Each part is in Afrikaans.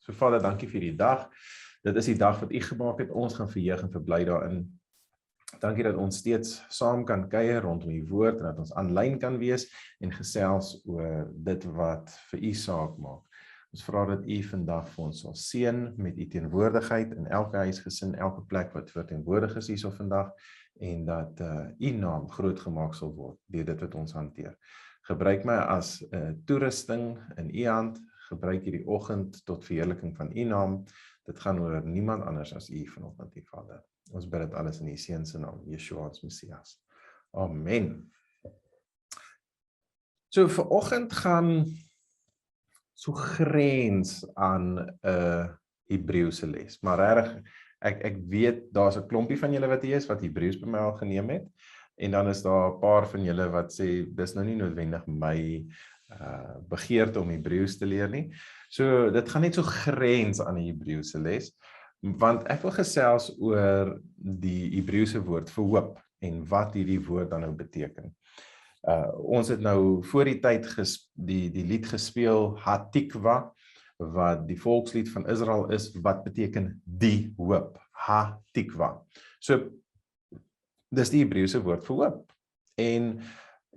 So Vader, dankie vir die dag. Dit is die dag wat U gemaak het. Ons gaan verheug en verbly daarin. Dankie dat ons steeds saam kan kuier rondom U woord en dat ons aanlyn kan wees en gesels oor dit wat vir U saak maak. Ons vra dat U vandag vir ons sal seën met U teenwoordigheid in elke huisgesin, elke plek wat verteenwoordig is hierso vandag en dat U naam groot gemaak sal word deur dit wat ons hanteer. Gebruik my as toerusting in U hand. Gebruik hierdie oggend tot verheerliking van U naam. Dit gaan oor niemand anders as U vanoggend, Vader. Ons bid dit alles in U Seun se naam, Yeshua ons Messias. Amen. So vanoggend gaan so grens aan 'n Hebreëse les. Maar regtig, ek weet daar's 'n klompie van julle wat hier is wat Hebreëus by my al geneem het. En dan is daar 'n paar van julle wat sê dis nou nie noodwendig my begeerte om Hebreëus te leer nie. So dit gaan net so grens aan die Hebreëse les, want ek wil gesels oor die Hebreëse woord vir hoop en wat hierdie woord dan nou beteken. Ons het nou voor die tyd die lied gespeel, Hatikwa, wat die volkslied van Israel is, wat beteken die hoop, Hatikwa. So dis die Hebreëse woord vir hoop. En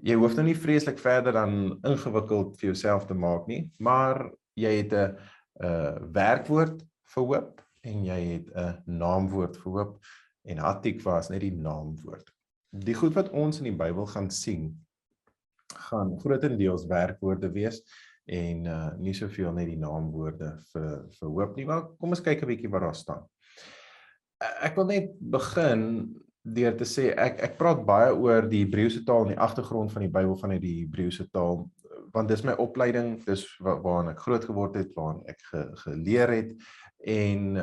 jy hoef nou nie vreeslik verder dan ingewikkeld vir jouself te maak nie, maar jy het 'n werkwoord vir hoop en jy het 'n naamwoord vir hoop en Hatikwa is net die naamwoord. Die goed wat ons in die Bybel gaan sien, gaan grootendeels werkwoorde wees en nie soveel net die naamwoorde vir hoop nie, maar kom ons kyk 'n bietjie wat daar staan. Ek wil net begin deur te sê, ek praat baie oor die Hebreëse taal en die agtergrond van die Bybel vanuit die Hebreëse taal, want dis my opleiding, dis waarin ek groot geword het, waarin ek geleer het, en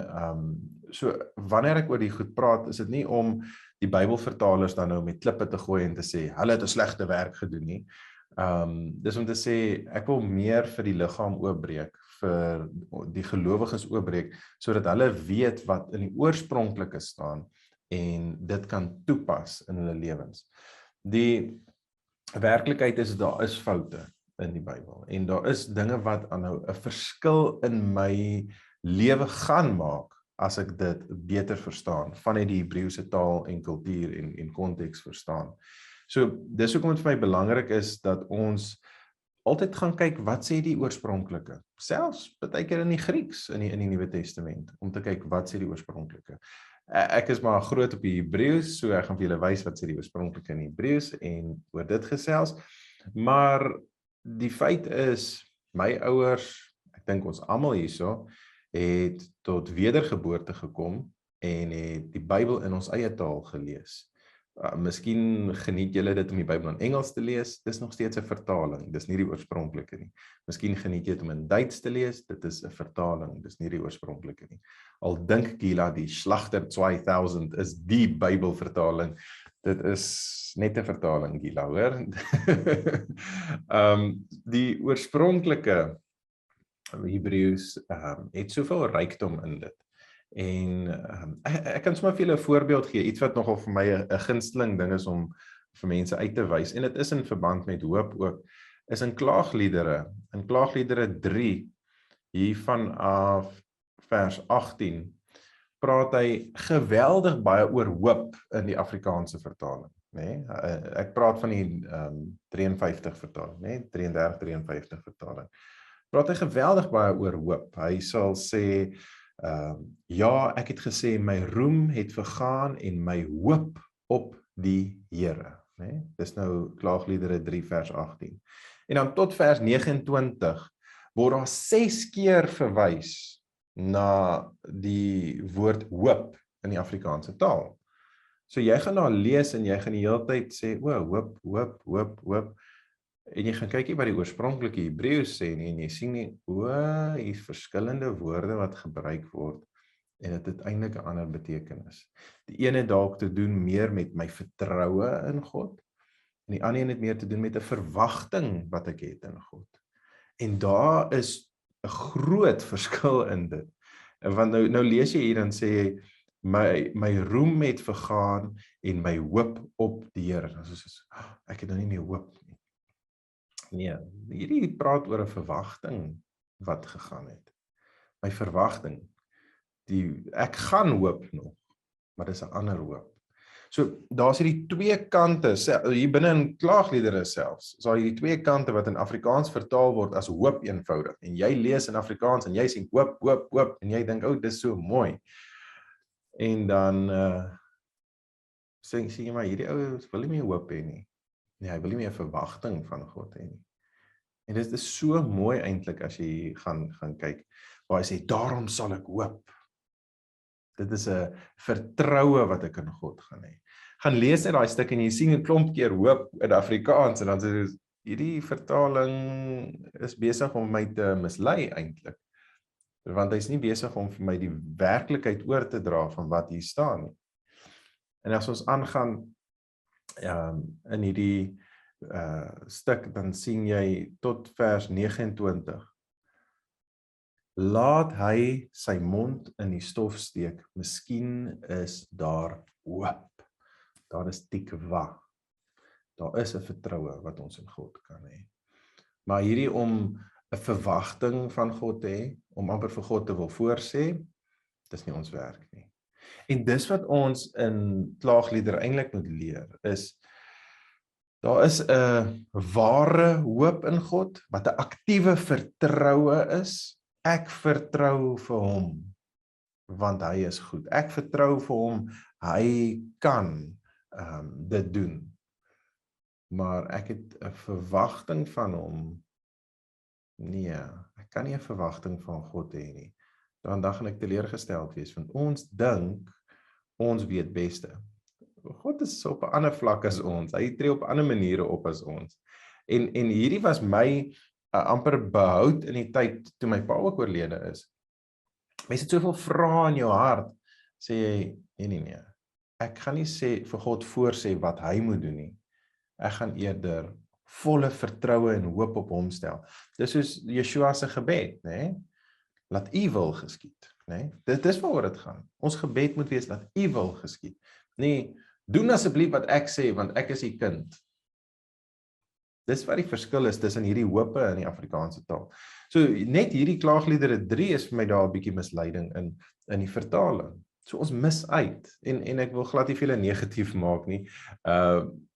so wanneer ek oor die goed praat, is dit nie om die Bybelvertalers dan nou met klippe te gooi en te sê, hulle het 'n slegte werk gedoen nie. Dis om te sê, ek wil meer vir die liggaam oopbreek, vir die gelowiges oopbreek, sodat hulle weet wat in die oorspronklike staan, en dit kan toepas in hulle lewens. Die werklikheid is, daar is foute in die Bybel, en daar is dinge wat nou 'n verskil in my lewe gaan maak, as ek dit beter verstaan, vanuit die Hebreëse taal en kultuur en konteks verstaan. So, dis hoekom dit vir my belangrik is, dat ons altyd gaan kyk, wat sê die oorspronklike, selfs baie keer in die Grieks, in die Nuwe Testament, om te kyk, wat sê die oorspronklike. Ek is maar groot op die Hebreëus, so ek gaan vir julle wys wat sê die oorspronklike in Hebreëus en oor dit gesels. Maar die feit is, my ouers, ek dink ons almal hierso, het tot wedergeboorte gekom en het die Bybel in ons eie taal gelees. Miskien geniet julle dit om die Bybel in Engels te lees, dis nog steeds 'n vertaling, dis nie die oorspronklike nie. Miskien geniet jy dit om in Duits te lees, dit is 'n vertaling, dis nie die oorspronklike nie. Al dink Gila die Schlachter 2000 is die Bybelvertaling, dit is net 'n vertaling, Gila, hoor. Die oorspronklike Hebreëus het soveel rykdom in dit. En ek kan sommer vir julle 'n voorbeeld gee, iets wat nogal vir my 'n gunsteling ding is om vir mense uit te wys, en dit is in verband met hoop ook, is in Klaagliedere 3, hier vanaf vers 18, praat hy geweldig baie oor hoop in die Afrikaanse vertaling, né? Ek praat van die 53 vertaling, né? 33-53 vertaling. Praat hy geweldig baie oor hoop. Hy sal sê, ja, ek het gesê, my roem het vergaan en my hoop op die Here. Nee? Dis nou Klaagliedere 3 vers 18. En dan tot vers 29 word daar 6 keer verwys na die woord hoop in die Afrikaanse taal. So jy gaan daar lees en jy gaan die hele tyd sê, hoop. En jy gaan kyk wat die oorspronklike Hebreëus sê nie, en jy sien nie, hier's verskillende woorde wat gebruik word, en dit het eintlik 'n ander betekenis. Die een het dalk te doen meer met my vertroue in God, en die ander een het meer te doen met 'n verwagting wat ek het in God. En daar is 'n groot verskil in dit. Want nou lees jy hier, dan sê jy, my roem het vergaan en my hoop op die Here. Dan soos, ek het nou nie meer hoop nie. Nee, hierdie praat oor 'n verwagting wat gegaan het. my verwagting. Ek gaan hoop nog, maar dis 'n ander hoop. So daar's hierdie twee kante, hier binne in klaagliedere selfs, is daar hierdie twee kante wat in Afrikaans vertaal word as hoop eenvoudig. En jy lees in Afrikaans en jy sê hoop, hoop, hoop en jy dink, dis so mooi. En dan sê jy maar hierdie ou wil nie meer hoop hê nie. Nee, hy wil nie meer verwagting van God hê nie. En dit is so mooi eintlik as jy gaan kyk, waar hy sê daarom sal ek hoop. Dit is 'n vertroue wat ek in God gaan hê. Gaan lees net daai stuk en jy sien 'n klomp keer hoop in Afrikaans en dan sê jy hierdie vertaling is besig om my te mislei eintlik. Want hy's nie besig om vir my die werklikheid oor te dra van wat hier staan nie. En as ons aangaan in hierdie stuk, dan sien jy tot vers 29. Laat hy sy mond in die stof steek, miskien is daar hoop. Daar is tikwa. Daar is 'n vertroue wat ons in God kan hê. Maar hierdie om 'n verwagting van God te hê, om amper vir God te wil voorsê, dis nie ons werk nie. En dis wat ons in klaagliedere eintlik moet leer, is daar is 'n ware hoop in God, wat 'n aktiewe vertroue is. Ek vertrou vir hom, want hy is goed. Ek vertrou vir hom, hy kan dit doen. Maar ek het 'n verwagting van hom. Nee, ek kan nie 'n verwagting van God hê nie. Dan gaan ek teleurgesteld wees, want ons dink, ons weet beste. God is op 'n ander vlak as ons. Hy tree op ander maniere op as ons. En hierdie was my amper behoud in die tyd toe my pa ook oorlede is. Mense het soveel vrae in jou hart, sê jy, nee. Ek gaan nie sê vir God voorsê wat hy moet doen nie. Ek gaan eerder volle vertroue en hoop op hom stel. Dis soos Yeshua se gebed, né? Laat u wil geskied, né? Dit is waaroor dit gaan. Ons gebed moet wees laat u wil geskied. Nee, doen asseblief wat ek sê, want ek is u kind. Dis wat die verskil is tussen hierdie hope in die Afrikaanse taal. So net hierdie klaagliedere 3 is vir my daar 'n bietjie misleiding in die vertaling. So ons mis uit en ek wil glad nie veel negatief maak nie.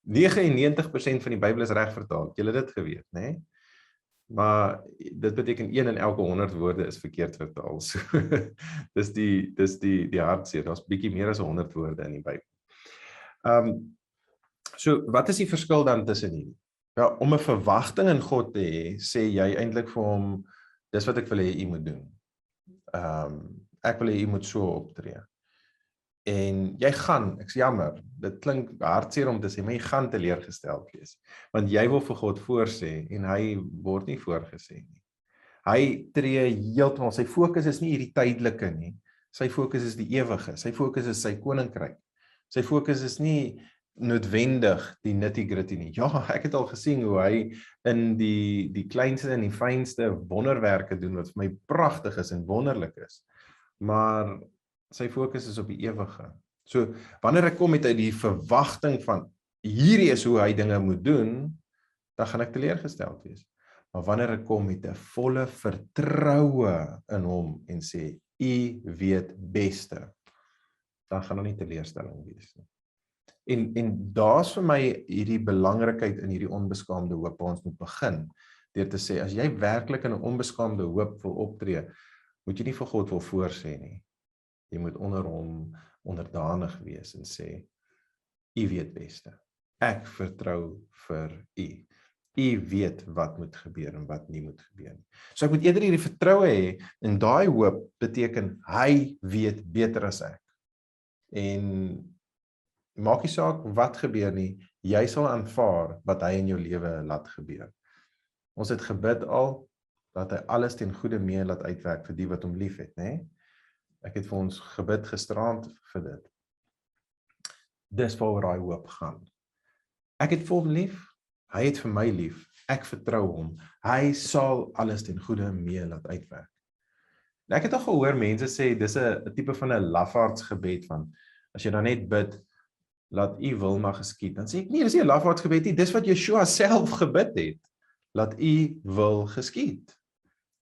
99% van die Bybel is reg vertaal. Julle dit geweet, né? Maar dit beteken 1 in elke 100 woorde is verkeerd vertaal. So dis die hartseer. Daar's bietjie meer as 100 woorde in die Bybel. So wat is die verskil dan tussen hierdie? Ja, om 'n verwagting in God te hê, sê jy eintlik vir hom, dis wat ek wil hê u moet doen. Ek wil hê u moet so optree. En jy gaan, ek's jammer, dit klink hartseer om te sê, maar jy gaan teleurgesteld wees. Want jy wil vir God voorsê en hy word nie voorgesê nie. Hy tree heeltemal, sy fokus is nie hierdie tydelike nie. Sy fokus is die ewige. Sy fokus is sy koninkryk. Sy fokus is nie noodwendig die nitty-gritty nie. Ja, ek het al gesien hoe hy in die kleinste en die fynste wonderwerke doen wat vir my pragtig is en wonderlik is. Maar sy fokus is op die ewige. So wanneer ek kom met die verwagting van hierdie is hoe hy dinge moet doen, dan gaan ek teleurgesteld wees. Maar wanneer ek kom met 'n volle vertroue in hom en sê u weet beste, dan gaan daar nie teleurstelling wees nie. En daar's vir my hierdie belangrikheid in hierdie onbeskaamde hoop waar ons moet begin, deur te sê, as jy werklik in 'n onbeskaamde hoop wil optree, moet jy nie vir God wil voorsê nie. Jy moet onder hom onderdanig wees en sê, u weet beste. Ek vertrou vir u. U weet wat moet gebeur en wat nie moet gebeur nie. So ek moet eerder hierdie vertroue hê, en daai hoop beteken, hy weet beter as ek. En maak nie saak wat gebeur nie, jy sal aanvaar wat hy in jou lewe laat gebeur. Ons het gebid al, dat hy alles ten goeie mee laat uitwerk vir die wat hom lief het, né? Ek het vir ons gebid gisteraand vir dit. Dis waaroor daai hoop gaan. Ek het vir hom lief, hy het vir my lief, ek vertrou hom, hy sal alles ten goeie mee laat uitwerk. En ek het al gehoor mense sê, dis 'n tipe van 'n lafaardsgebed van, as jy dan net bid, laat u wil maar geskied, dan sê ek, nee, dis nie 'n lafaardsgebed nie, dis wat Yeshua self gebid het, laat u wil geskied.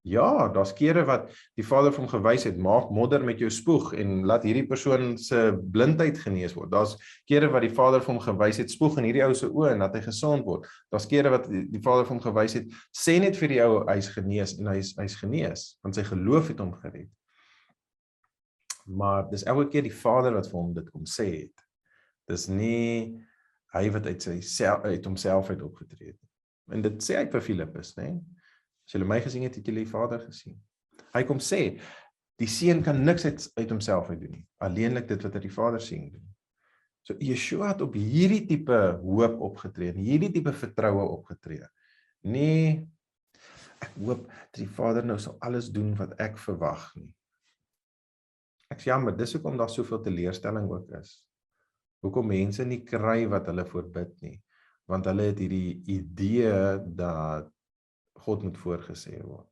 Ja, daar's kere wat die Vader vir hom gewys het, maak modder met jou spoeg en laat hierdie persoon se blindheid genees word. Daar's kere wat die Vader vir hom gewys het, spoeg in hierdie ou se oë en laat hy gesond word. Daar's kere wat die Vader vir hom gewys het, sê net vir die ou hy's genees en hy's genees, want sy geloof het hom gered. Maar dis elke keer die Vader wat vir hom dit kom sê het. Dis nie hy wat uit homself uit opgetree het. En dit sê hy vir Filippus, né? As julle my gesien het, het julle die Vader gesien. Hy kom sê, die seun kan niks uit homself uit doen nie, alleenlik dit wat hy die Vader sien doen. So Yeshua het op hierdie tipe hoop opgetree, hierdie tipe vertroue opgetree. Nee, ek hoop dat die Vader nou sal alles doen wat ek verwag nie. Ek's jammer, dis hoekom daar soveel teleurstelling ook is. Hoekom mense nie kry wat hulle voorbid nie, want hulle het hierdie idee dat God moet voorgesê word.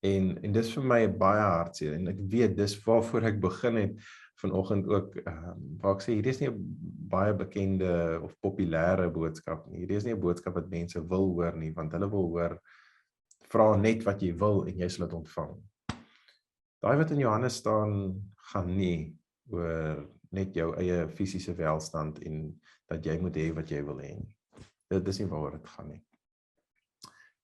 En dis vir my baie hartseer, en ek weet, dis waarvoor ek begin het vanoggend ook, waar ek sê, hierdie is nie 'n baie bekende of populêre boodskap nie, hierdie is nie 'n boodskap wat mense wil hoor nie, want hulle wil hoor, vra net wat jy wil en jy sal dit ontvang. Daai wat in Johannes staan, gaan nie oor net jou eie fisiese welstand en dat jy moet hê wat jy wil hê nie. Dit is nie waaroor dit gaan nie.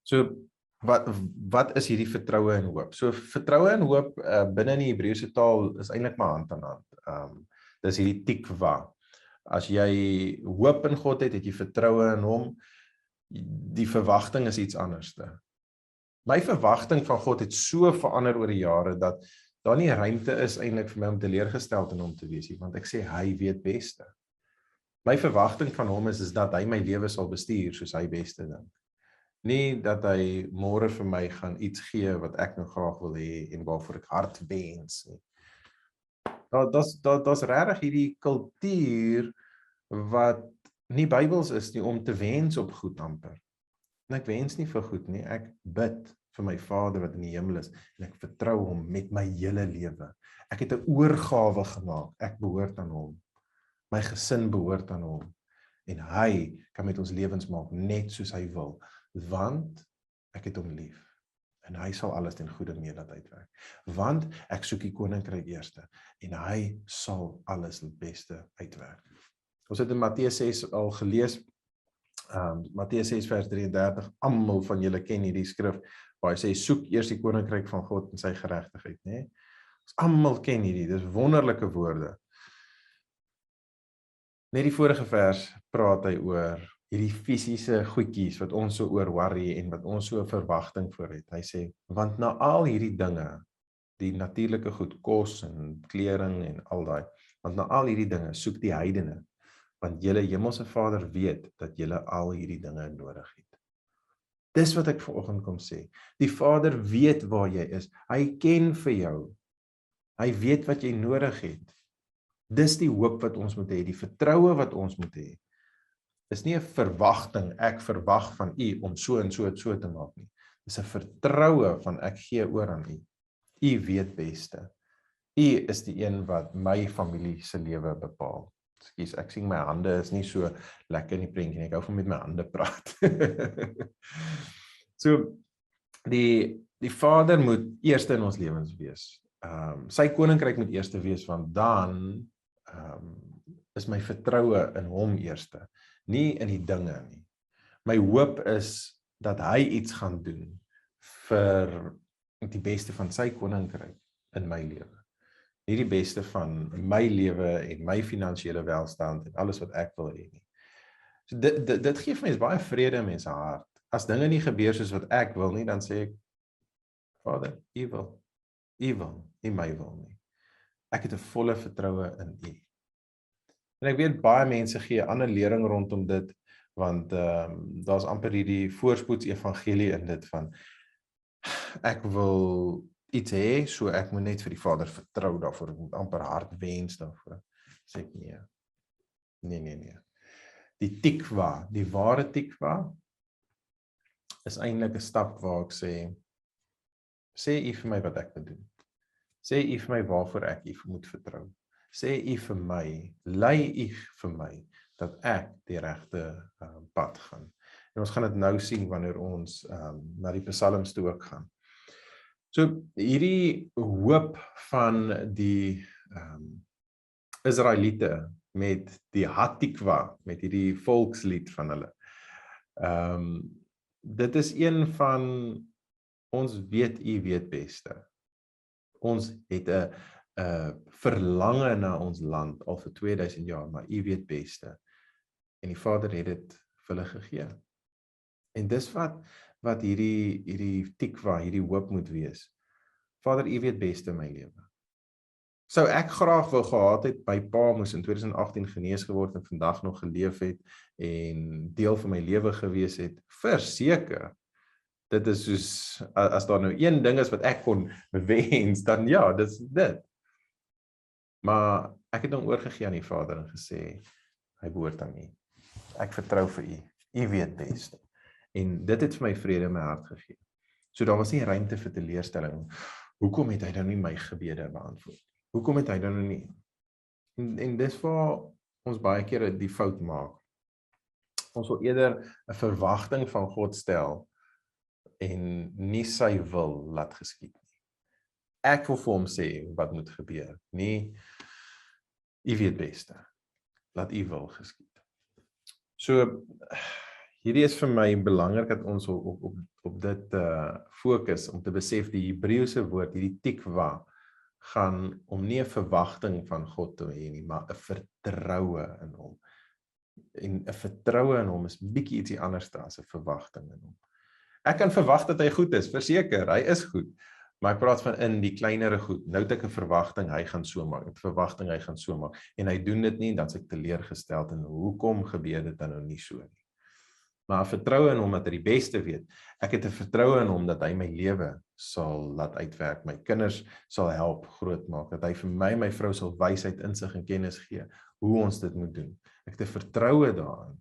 So, wat is hierdie vertroue en hoop? So, vertroue en hoop binne in die Hebreëse taal is eintlik maar hand aan hand. Dis hierdie tikwa. As jy hoop in God het jy vertroue in hom. Die verwagting is iets anderste. My verwagting van God het so verander oor die jare, dat daar nie ruimte is eintlik vir my om teleurgesteld in hom te wees nie, want ek sê, hy weet beste. My verwagting van hom is dat hy my lewe sal bestuur, soos hy beste dink. Nie dat hy môre vir my gaan iets gee, wat ek nou graag wil hê, en waarvoor ek hard wens nie. Daar's regtig hierdie kultuur, wat nie Bybels is nie, om te wens op goed amper. En ek wens nie vir goed nie, ek bid vir my Vader wat in die hemel is, en ek vertrou hom met my hele lewe. Ek het 'n oorgawe gemaak, ek behoort aan hom. My gesin behoort aan hom, en hy kan met ons lewens maak, net soos hy wil, want ek het hom lief, en hy sal alles ten goeie mee laat uitwerk, want ek soek die koninkryk eerste, en hy sal alles het beste uitwerk. Ons het in Matteus 6 al gelees, Matteus 6 vers 33, almal van julle ken hierdie skrif, waar hy sê, soek eers die koninkryk van God en sy geregtigheid, né? Ons almal ken hierdie, dis wonderlike woorde. Net die vorige vers praat hy oor hierdie fisiese goedjies, wat ons so oor worry, en wat ons so 'n verwagting voor het. Hy sê, want na al hierdie dinge, die natuurlike goed, kos en kleding en al daai, want na al hierdie dinge, soek die heidene, want julle hemelse Vader weet, dat julle al hierdie dinge nodig het. Dis wat ek vanoggend kom sê. Die Vader weet waar jy is. Hy ken vir jou. Hy weet wat jy nodig het. Dis die hoop wat ons moet hê, die vertroue wat ons moet hê. Dis nie 'n verwagting, ek verwag van u om so en so en so te maak nie. Dis 'n vertroue van ek gee oor aan u. U weet beste. U is die een wat my familie se lewe bepaal. Ekskuus, ek sien my hande is nie so lekker in die prentjie nie. Ek hou van met my hande praat. So, die Vader moet eerste in ons lewens wees. Sy koninkryk moet eerste wees, want dan is my vertroue in hom eerste, nie in die dinge nie. My hoop is dat hy iets gaan doen vir die beste van sy koninkryk in my lewe. Nie die beste van my lewe en my finansiële welstand en alles wat ek wil hê nie. So dit gee vir mense baie vrede in mense hart. As dinge nie gebeur soos wat ek wil nie, dan sê ek, Vader, u wil, nie my wil nie. Ek het 'n volle vertroue in u. En ek weet baie mense gee ander lering rondom dit, want daar's amper hierdie voorspoeds evangelie in dit van, ek wil iets hê, so ek moet net vir die Vader vertrou daarvoor, ek moet amper hard wens daarvoor. Sê ek nee. Die tikwa, die ware tikwa, is eintlik 'n stap waar ek sê u vir my wat ek moet doen. Sê u vir my waarvoor ek u moet vertrou. Sê u vir my, lei u vir my, dat ek die regte pad gaan. En ons gaan dit nou sien wanneer ons na die Psalms toe ook gaan. So hierdie hoop van die Israeliete met die Hatikwa, met hierdie volkslied van hulle. Dit is een van ons weet u weet beste. Ons het 'n verlange na ons land al vir 2000 jaar, maar u weet beste. En die Vader het dit vir hulle gegee. En dis wat hierdie tikwa, hierdie hoop moet wees. Vader, u weet beste my lewe. Sou ek graag wou gehad het, my pa moes in 2018 genees geword en vandag nog geleef het en deel van my lewe gewees het, verseker. Dit is soos, as daar nou een ding is wat ek kon wens, dan ja, dis dit. Maar ek het hom oorgegee aan die Vader en gesê, hy behoort aan u. Ek vertrou vir u. U weet beste. En dit het vir my vrede in my hart gegee. So daar was nie ruimte vir teleurstelling. Hoekom het hy dan nie my gebede beantwoord? Hoekom het hy dan nou nie? En dis waar ons baie keer die fout maak. Ons wil eerder 'n verwagting van God stel en nie sy wil laat geskied nie. Ek wil vir hom sê wat moet gebeur. Nee, u weet beste. Laat u wil geskied. So hierdie is vir my belangrik dat ons op dit fokus om te besef die Hebreëse woord, hierdie tikwa, gaan om nie 'n verwagting van God te hê nie, maar 'n vertroue in hom. En 'n vertroue in hom is bietjie ietsie anders as 'n verwagting in hom. Ek kan verwag dat hy goed is, verseker, hy is goed. Maar ek praat van in die kleinere goed. Nou het ek 'n verwagting, hy gaan so maak. 'n verwagting, hy gaan so maak. En hy doen dit nie, dan is ek teleurgesteld en hoekom gebeur dit dan nou nie so nie. Maar vertroue in hom dat hy die beste weet. Ek het 'n vertroue in hom dat hy my lewe sal laat uitwerk, my kinders sal help grootmaak, dat hy vir my en my vrou sal wysheid, insig en kennis gee hoe ons dit moet doen. Ek het 'n vertroue daarin.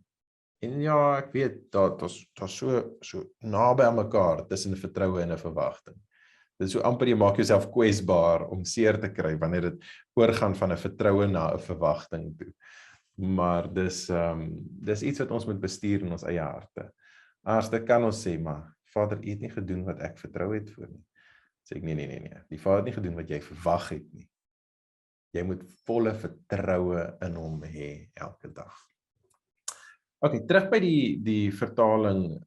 En ja, ek weet daar's so naby aan mekaar tussen 'n vertroue en 'n verwagting. Dit is so amper jy maak jouself kwesbaar om seer te kry wanneer dit oorgaan van 'n vertroue na 'n verwagting toe. Maar dis iets wat ons moet bestuur in ons eie harte. Anders kan ons sê, maar Vader, u het nie gedoen wat ek vertrou het voor nie. Sê ek nee. Die Vader het nie gedoen wat jy verwag het nie. Jy moet volle vertroue in hom hê elke dag. Okay, terug by die vertaling.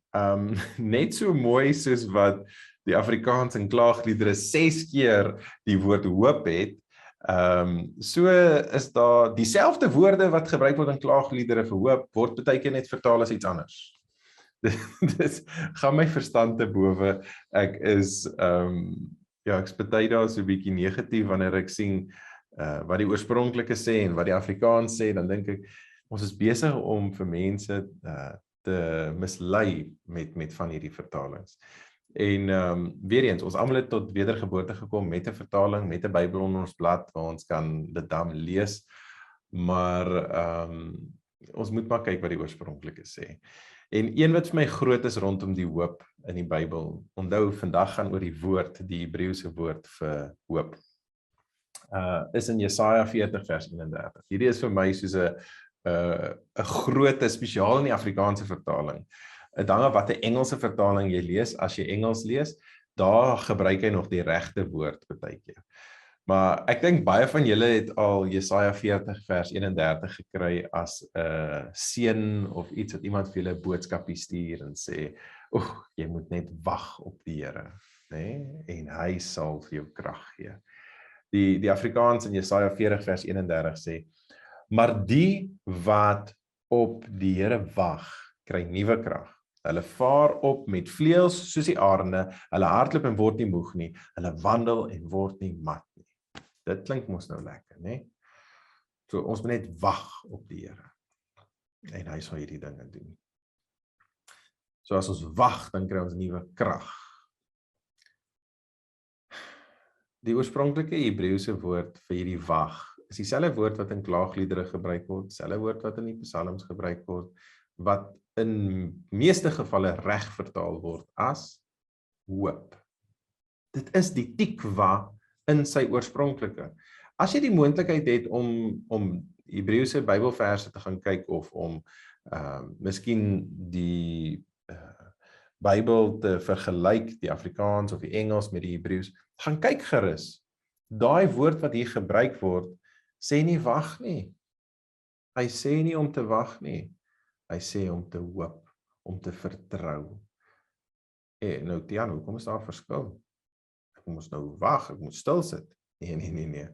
Net so mooi soos wat die Afrikaans in klaagliedere 6 keer die woord hoop het, so is daar dieselfde woorde wat gebruik word in klaagliedere vir hoop, word baie keer net vertaal as iets anders. Dis gaan my verstand te bowe. Ek is ek's baie daar so 'n bietjie negatief wanneer ek sien wat die oorspronklike sê en wat die Afrikaans sê, dan dink ek ons is besig om vir mense te mislei met van hierdie vertalings. En weer eens, ons almal het tot wedergeboorte gekom met 'n vertaling, met 'n Bybel in ons blad waar ons kan dit dan lees, maar ons moet maar kyk wat die oorspronklike sê. En een wat vir my groot is rondom die hoop in die Bybel, onthou vandag gaan oor die woord, die Hebreëse woord vir hoop, is in Jesaja 40 vers 31. Hierdie is vir my soos 'n groot, spesiaal in die Afrikaanse vertaling. Dit hang af watter Engelse vertaling jy lees. As jy Engels lees, daar gebruik hy nog die regte woord baie keer. Maar ek dink baie van julle het al Jesaja 40 vers 31 gekry as 'n seën of iets wat iemand vir julle 'n boodskapie stuur en sê, jy moet net wag op die Here, nê? En hy sal vir jou krag gee. Die Afrikaans in Jesaja 40 vers 31 sê, maar die wat op die Here wag, kry nuwe krag. Hulle vaar op met vleuels soos die arende, hulle hardloop en word nie moeg nie, hulle wandel en word nie mat nie. Dit klink mos nou lekker, né? So ons moet net wag op die Here. En hy sal hierdie dinge doen. So as ons wag, dan kry ons nuwe krag. Die oorspronklike Hebreëse woord vir hierdie wag is dieselfde woord wat in klaagliedere gebruik word, dieselfde woord wat in die Psalms gebruik word, wat in meeste gevalle reg vertaal word as hoop. Dit is die tikwa in sy oorspronklike. As jy die moontlikheid het om Hebreëse Bybelverse te gaan kyk of om miskien die Bybel te vergelyk, die Afrikaans of die Engels met die Hebreëus, gaan kyk gerus. Daai woord wat hier gebruik word, sê nie wag nie. Hy sê nie om te wag nie. Hy sê om te hoop, om te vertrou. Nou Tiaan, hoekom is daar 'n verskil? Ek moet nou wag, ek moet stil sit. Nee.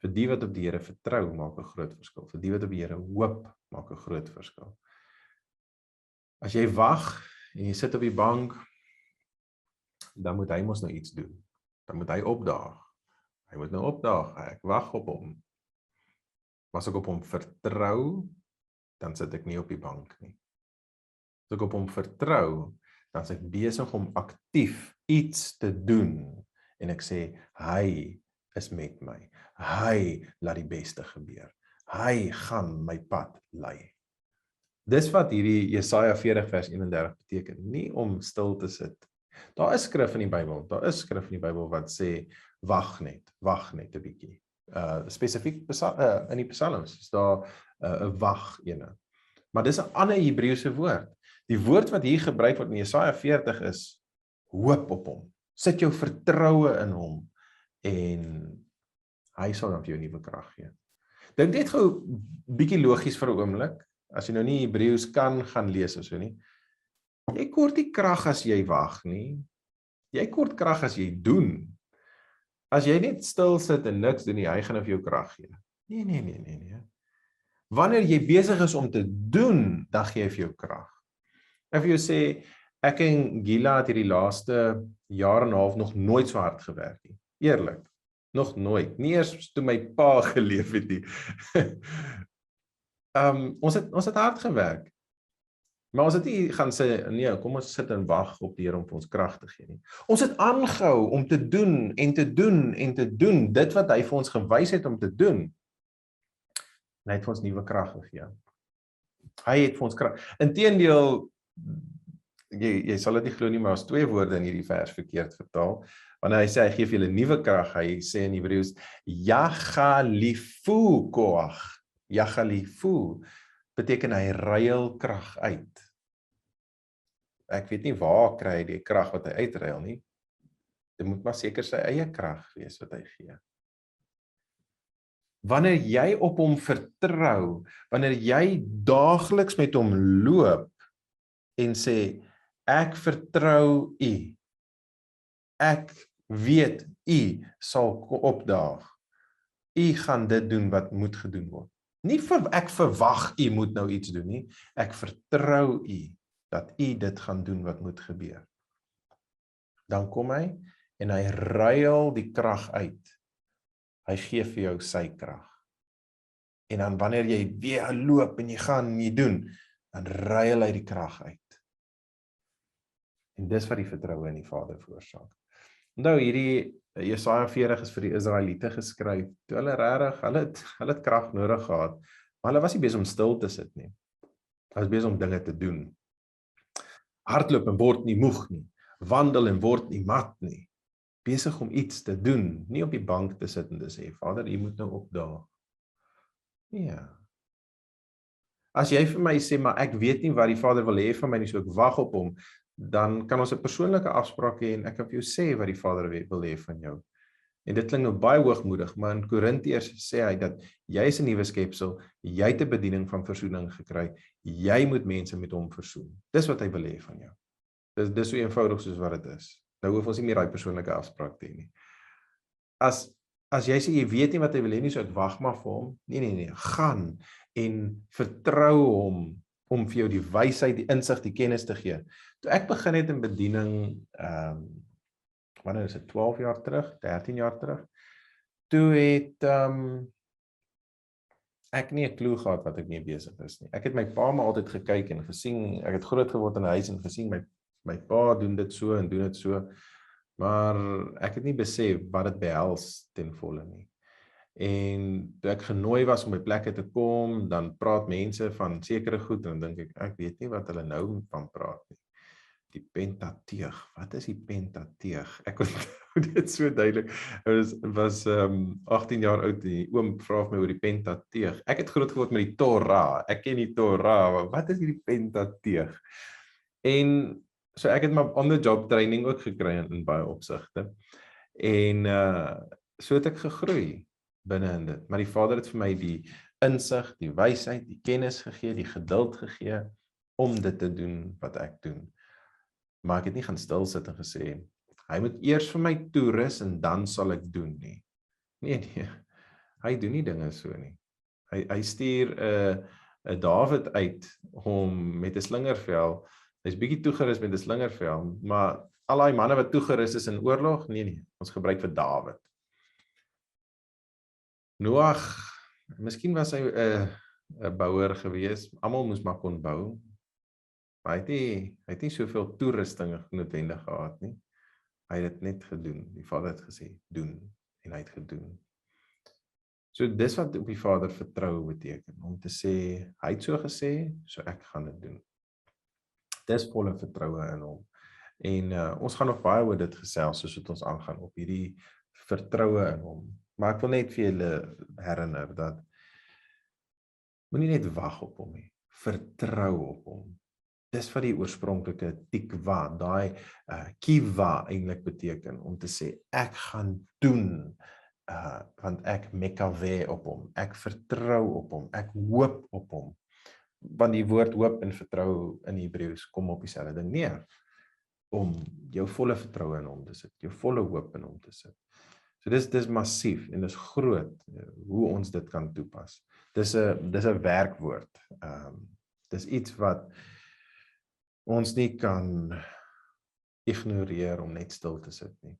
Vir die wat op die Here vertrou, maak 'n groot verskil. Vir die wat op die Here hoop, maak 'n groot verskil. As jy wag en jy sit op die bank, dan moet hy mos nou iets doen. Dan moet hy opdaag. Hy moet nou opdaag. Ek wag op hom. Maar as ek op hom vertrou, dan sit ek nie op die bank nie. As ek op hom vertrou, dan is ek besig om aktief iets te doen. En ek sê, hy is met my. Hy laat die beste gebeur. Hy gaan my pad lei. Dis wat hierdie Jesaja 40 vers 31 beteken. Nie om stil te sit. Daar is skrif in die Bybel. Daar is skrif in die Bybel wat sê, wag net 'n bietjie. Spesifiek in die Psalms is daar 'n wag ene. Maar dis 'n ander Hebreëse woord. Die woord wat hier gebruik word in Jesaja 40 is hoop op hom. Sit jou vertroue in hom en hy sal dan vir jou nuwe krag gee. Dink net gou bietjie logies vir 'n oomblik. As jy nou nie Hebreëus kan gaan lees of so nie. Jy kort nie krag as jy wag nie. Jy kort krag as jy doen. As jy net stil sit en niks doen nie, hy gaan vir jou krag gee. Nee. Wanneer jy besig is om te doen, dan gee hy vir jou krag. Ek vir jou sê, ek en Gila het hierdie laaste jaar en 'n half nog nooit so hard gewerk nie. Eerlik, nog nooit. Nie eers toe my pa geleef het nie. Ons het hard gewerk. Maar ons het nie gaan sê, nee, kom ons sit en wag op die Here om vir ons krag te gee nie. Ons het aangehou om te doen en te doen en te doen, dit wat hy vir ons gewys het om te doen. En hy het vir ons nuwe krag gegee. Hy het vir ons krag. Inteendeel, jy sal dit nie glo nie, maar daar's twee woorde in hierdie vers verkeerd vertaal. Wanneer hy sê hy gee vir julle nuwe krag, hy sê in Hebreëus, Yachalifu koach. Yachalifu beteken hy ruil krag uit. Ek weet nie waar kry hy die krag wat hy uitruil nie. Dit moet maar seker sy eie krag wees wat hy gee. Wanneer jy op hom vertrou, wanneer jy daagliks met hom loop en sê, ek vertrou U. Ek weet U sal opdaag. U gaan dit doen wat moet gedoen word. Nie ek verwag U moet nou iets doen nie. Ek vertrou U dat U dit gaan doen wat moet gebeur. Dan kom hy en hy ruil die krag uit. Hy gee vir jou sy krag. En dan wanneer jy weer loop en jy gaan en jy doen, dan ruil hy die krag uit. En dis wat die vertroue in die Vader veroorsaak. Nou hierdie Jesaja 40 is vir die Israeliete geskryf. Toe hulle regtig, hulle het krag nodig gehad, maar hulle was nie besig om stil te sit nie. Hulle was besig om dinge te doen. Hardloop en word nie moeg nie. Wandel en word nie mat nie. Besig om iets te doen, nie op die bank te sit en te sê, Vader, U moet nou opdaag. Ja. As jy vir my sê, maar ek weet nie wat die Vader wil hê van my nie, so ek wag op hom, dan kan ons 'n persoonlike afspraak hê en ek kan vir jou sê wat die Vader wil hê van jou. En dit klink nou baie hoogmoedig, maar in Korintiërs sê hy dat jy is 'n nuwe skepsel, jy het 'n bediening van versoening gekry, jy moet mense met hom versoen. Dis wat hy wil hê van jou. Dis so eenvoudig soos wat dit is. Nou hoef ons nie meer daai persoonlike afspraak te hê nie. As jy sê jy weet nie wat hy wil hê nie, so ek wag maar vir hom. Nee, gaan en vertrou hom om vir jou die wysheid, die insig, die kennis te gee. Toe ek begin het in bediening, wanneer is dit, 12 jaar terug, 13 jaar terug, toe het ek nie 'n klou gehad wat ek mee besig is nie. Ek het my pa maar altyd gekyk en gesien, ek het groot geword in 'n huis en gesien, my pa doen dit so en doen dit so, maar ek het nie besef wat dit behels ten volle nie. En toe ek genooi was om by plekke te kom, dan praat mense van sekere goed, en dan dink ek weet nie wat hulle nou van praat nie. Die Pentateug, wat is die Pentateug? Ek onthou dit so duidelik. Ek was 18 jaar oud, die oom vra my oor die Pentateug. Ek het groot geword met die Torah, ek ken die Torah, maar wat is die Pentateug? En so ek het maar on the job training ook gekry in baie opsigte. En so het ek gegroei binne in dit. Maar die Vader het vir my die insig, die wysheid, die kennis gegee, die geduld gegee om dit te doen wat ek doen. Maar ek het nie gaan stil sit en gesê, hy moet eers vir my toerus en dan sal ek doen nie. Nee, hy doen nie dinge so nie. Hy stuur 'n Dawid uit om met 'n slingervel, hy's bietjie toegerus met 'n slingervel, maar al daai manne wat toegerus is in oorlog, nee, ons gebruik vir Dawid. Noag, miskien was hy 'n bouer gewees, almal moes maar kon bou, maar hy het nie soveel toerusting noodwendig gehad nie. Hy het dit net gedoen. Die Vader het gesê, doen, en hy het gedoen. So dis wat op die Vader vertrou beteken, om te sê, hy het so gesê, so ek gaan dit doen. Dis volle vertroue in hom. En ons gaan nog baie oor dit gesels, soos wat ons aangaan, op hierdie vertroue in hom. Maar ek wil net vir julle herinner, dat moenie net wag op hom nie, vertrou op hom. Dis wat die oorspronklike tikwa, daai kiwa eintlik beteken, om te sê, ek gaan doen, want ek mekawe op hom, ek vertrou op hom, ek hoop op hom. Want die woord hoop en vertrou in Hebreëus kom op dieselfde ding neer, om jou volle vertroue in hom te sit, jou volle hoop in hom te sit. So dis massief en dis groot, hoe ons dit kan toepas. Dis 'n werkwoord. Dis iets wat ons nie kan ignoreer om net stil te sit nie.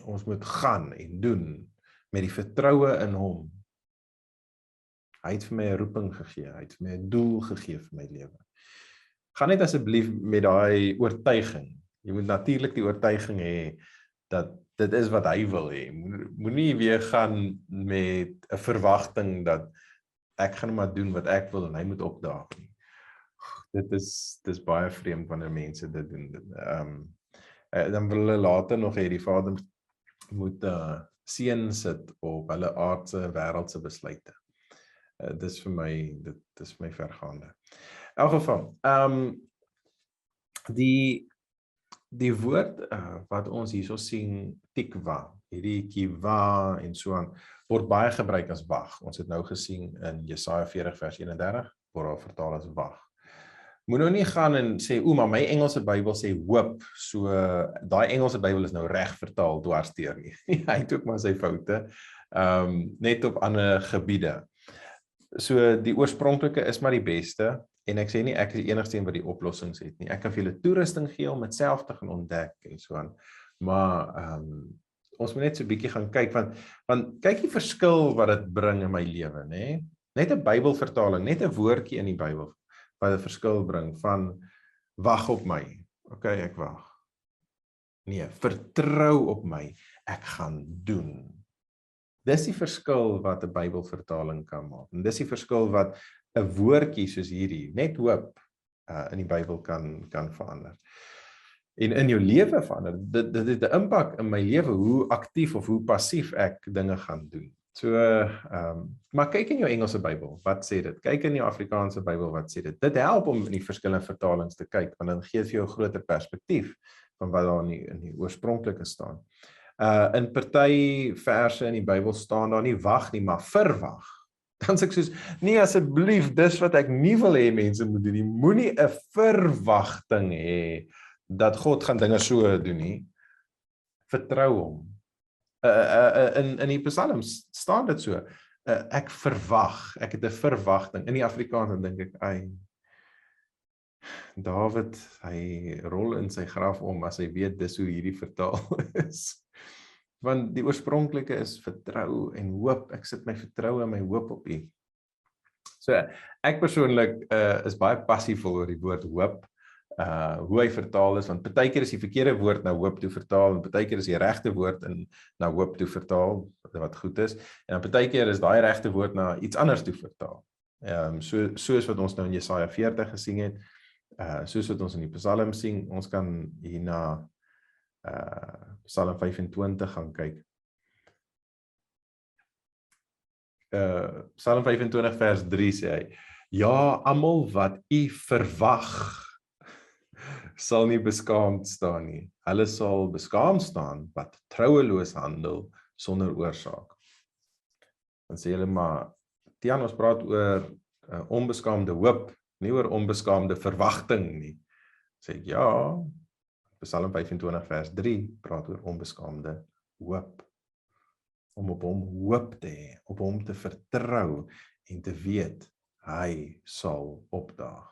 Ons moet gaan en doen met die vertroue in hom. Hy het vir my 'n roeping gegee, hy het vir my 'n doel gegee vir my lewe. Gaan net asseblief met daai oortuiging. Jy moet natuurlik die oortuiging hê dat dit is wat hy wil hê. Moenie weer gaan met 'n verwagting dat ek gaan maar doen wat ek wil en hy moet opdaag nie. Dis baie vreemd wanneer mense dit doen. Dan wil hulle later nog hê die Vader moet seën sit op hulle aardse wêreldse besluite. Dis vir my, dit is vir my vergaande. In elk geval, die woord wat ons hierso sien, tikwa, hierdie kiwa en so aan, word baie gebruik as wag. Ons het nou gesien in Jesaja 40 vers 31, word al vertaal as wag. Moet nou nie gaan en sê, maar my Engelse Bybel sê hoop, so daai Engelse Bybel is nou reg vertaal dwarsteer nie. Hy het ook maar sy foute, net op ander gebiede. So die oorspronklike is maar die beste, en ek sê nie ek is die enigste een wat die oplossings het nie. Ek kan vir julle toerusting gee om dit self te gaan ontdek en so aan. Maar ons moet net so 'n bietjie gaan kyk, want kyk die verskil wat dit bring in my lewe, nê? Net 'n Bybelvertaling, net 'n woordjie in die Bybel wat 'n verskil bring van wag op my. Okay, ek wag. Nee, vertrou op my. Ek gaan doen. Dis die verskil wat 'n Bybelvertaling kan maak. En dis die verskil wat 'n woordjie soos hierdie, net hoop, in die Bybel kan verander. En in jou lewe verander. Dit het 'n impak in my lewe, hoe aktief of hoe passief ek dinge gaan doen. So, maar kyk in jou Engelse Bybel, wat sê dit? Kyk in jou Afrikaanse Bybel, wat sê dit? Dit help om in die verskillende vertalings te kyk, want dan gee dit vir jou 'n groter perspektief van wat daar in die oorspronklike staan. In party verse in die Bybel staan daar nie wag nie, maar verwag. Dan sê ek soos, nee asseblief, dis wat ek nie wil hê mense moet doen nie. Moenie 'n verwagting hê dat God gaan dinge so doen nie. Vertrou hom. In die Psalms staan dit so. Ek verwag, ek het 'n verwagting. In die Afrikaans dink ek, Dawid, hy rol in sy graf om as hy weet dis hoe hierdie vertaal is. Want die oorspronklike is vertrou en hoop. Ek sit my vertroue en my hoop op U. So ek persoonlik is baie passievol oor die woord hoop. Hoe hy vertaal is, want partykeer is die verkeerde woord na hoop toe vertaal en partykeer is die regte woord na hoop toe vertaal, wat goed is, en dan partykeer is daai regte woord na iets anders toe vertaal. Soos wat ons nou in Jesaja 40 gesien het, soos wat ons in die Psalm sien, ons kan hier na Psalm 25 gaan kyk. Psalm 25 vers 3 sê hy, ja, almal wat U verwag, sal nie beskaamd staan nie. Hulle sal beskaamd staan wat troueloos handel sonder oorsaak. Dan sê hulle maar, Tiaan, ons praat oor onbeskaamde hoop, nie oor onbeskaamde verwagting nie. Sê ek, ja, Psalm 25 vers 3 praat oor onbeskaamde hoop. Om op hom hoop te hê, op hom te vertrou en te weet, hy sal opdaag.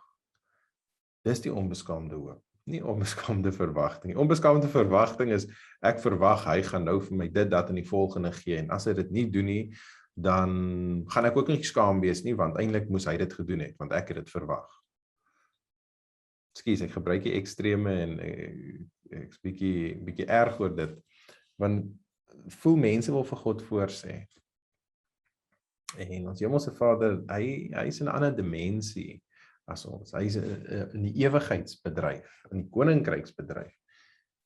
Dis die onbeskaamde hoop, nie onbeskaamde verwagting. Onbeskaamde verwagting is, ek verwag, hy gaan nou vir my dit, dat in die volgende gee, en as hy dit nie doen nie, dan gaan ek ook nie skaam wees nie, want eintlik moes hy dit gedoen het, want ek het dit verwag. Ekskuus, ek gebruik die ekstreme en ek is bietjie erg oor dit, want voel mense wil vir God voorsê. En ons Hemelse Vader, hy is in 'n ander dimensie as ons. Hy is in die ewigheidsbedryf, in die koninkryksbedryf,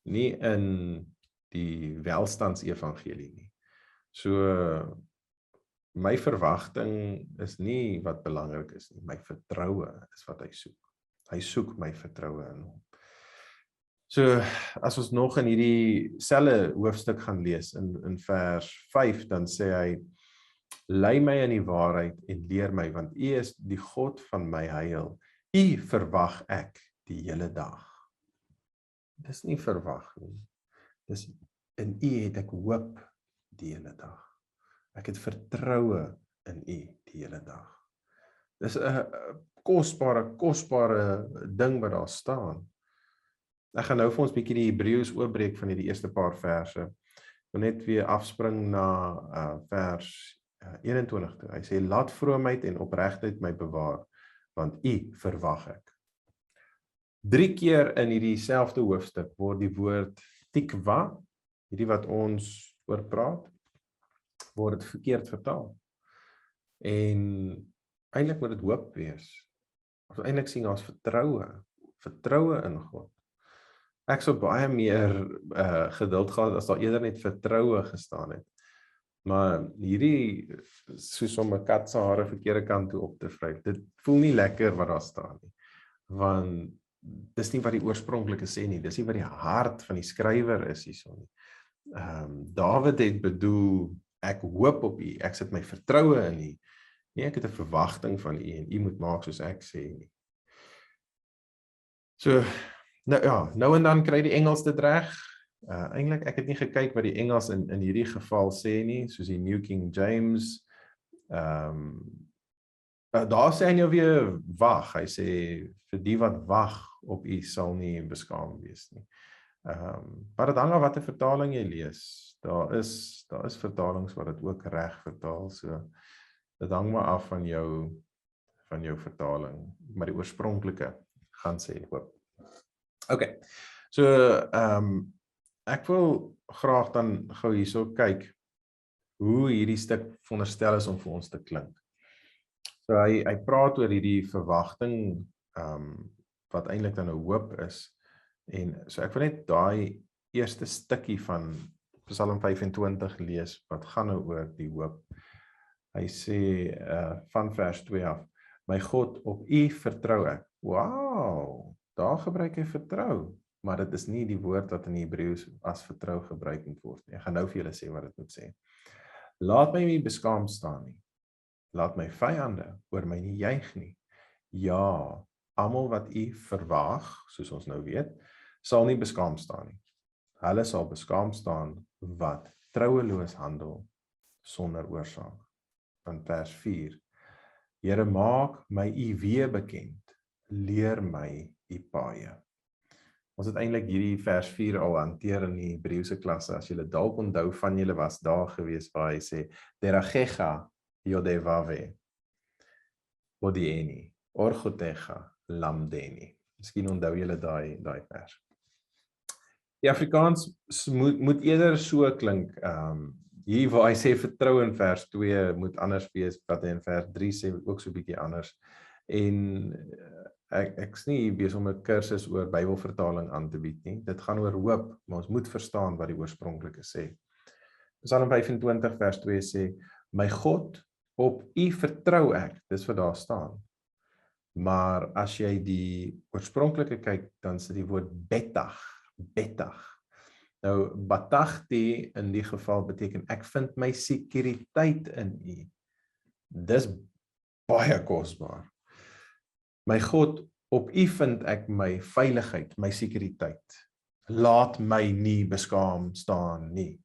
nie in die welstandsevangelie nie. So my verwagting is nie wat belangrik is nie, my vertroue is wat hy soek. Hy soek my vertroue in hom. So, as ons nog in hierdie selfe hoofstuk gaan lees, in vers 5, dan sê hy, lei my in die waarheid en leer my, want U is die God van my heil. U verwag ek die hele dag. Dis nie verwag nie. Dis in U het ek hoop die hele dag. Ek het vertroue in U die hele dag. Dis 'n kosbare ding wat daar staan. Ek gaan nou vir ons bietjie die Hebreëus oopbreek van hierdie eerste paar verse. Ek wil net weer afspring na vers 21 toe. Hy sê, laat vroomheid en opregtheid my bewaar, want U verwag ek. 3 keer in hierdie selfde hoofstuk word die woord tikwa, hierdie wat ons oor praat, word dit verkeerd vertaal. En eintlik moet dit hoop wees. Ons eintlik sien ons vertroue in God. Ek sou baie meer geduld gehad as daar eerder net vertroue gestaan het. Maar hierdie, soos om 'n kat se hare verkeerde kant toe op te vryf, dit voel nie lekker wat daar staan nie. Want dis nie wat die oorspronklike sê nie, dis nie wat die hart van die skrywer is hierson nie. Dawid het bedoel, ek hoop op U, ek sit my vertroue in U. Nee, ek het 'n verwagting van U en U moet maak soos ek sê nie. So, nou en dan kry die Engels dit reg. Eintlik, ek het nie gekyk wat die Engels in hierdie geval sê nie, soos die New King James. Daar sê hy nou weer wag. Hy sê, vir die wat wag op U sal nie beskaam wees nie. Maar dit hang af watter vertaling jy lees. Daar is vertalings wat dit ook reg vertaal, so dit hang maar af van jou vertaling, maar die oorspronklike gaan sê hoop. Okay, so ek wil graag dan gou hierso kyk hoe hierdie stuk veronderstel is om vir ons te klink. So hy praat oor hierdie verwagting wat eintlik dan 'n hoop is. En so ek wil net daai eerste stukkie van Psalm 25 lees wat gaan nou oor die hoop. Hy sê van vers 2 af, my God, op U vertrou ek. Wow, daar gebruik hy vertrou, maar dit is nie die woord wat in die Hebreëus as vertrou gebruik moet word nie. Ek gaan nou vir julle sê wat dit moet sê. Laat my nie beskaamd staan nie. Laat my vyande oor my nie juig nie. Ja, almal wat U verwag, soos ons nou weet, sal nie beskaamd staan nie. Hulle sal beskaamd staan wat troueloos handel sonder oorsaak. Van vers 4. Here, maak my U weë bekend, leer my U paaie. Ons het eintlik hierdie vers 4 al hanteer in die Hebreëse klasse. As julle dalk onthou van julle was daar gewees waar hy sê, Deragecha Yodevave Odieni, Orgotecha Lamdeni. Miskien onthou julle daai vers. Die Afrikaans moet eerder so klink. Hier waar hy sê vertrou in vers 2 moet anders wees, wat hy in vers 3 sê ook so bietjie anders. En ek is nie besig om 'n kursus oor Bybelvertaling aan te bied nie. Dit gaan oor hoop, maar ons moet verstaan wat die oorspronklike sê. Psalm 25 vers 2 sê, my God, op U vertrou ek. Dis wat daar staan. Maar as jy die oorspronklike kyk, dan sit die woord betag. Nou, batagti in die geval beteken, ek vind my sekuriteit in U. Dis baie kosbaar. My God, op U vind ek my veiligheid, my sekuriteit. Laat my nie beskaam staan nie.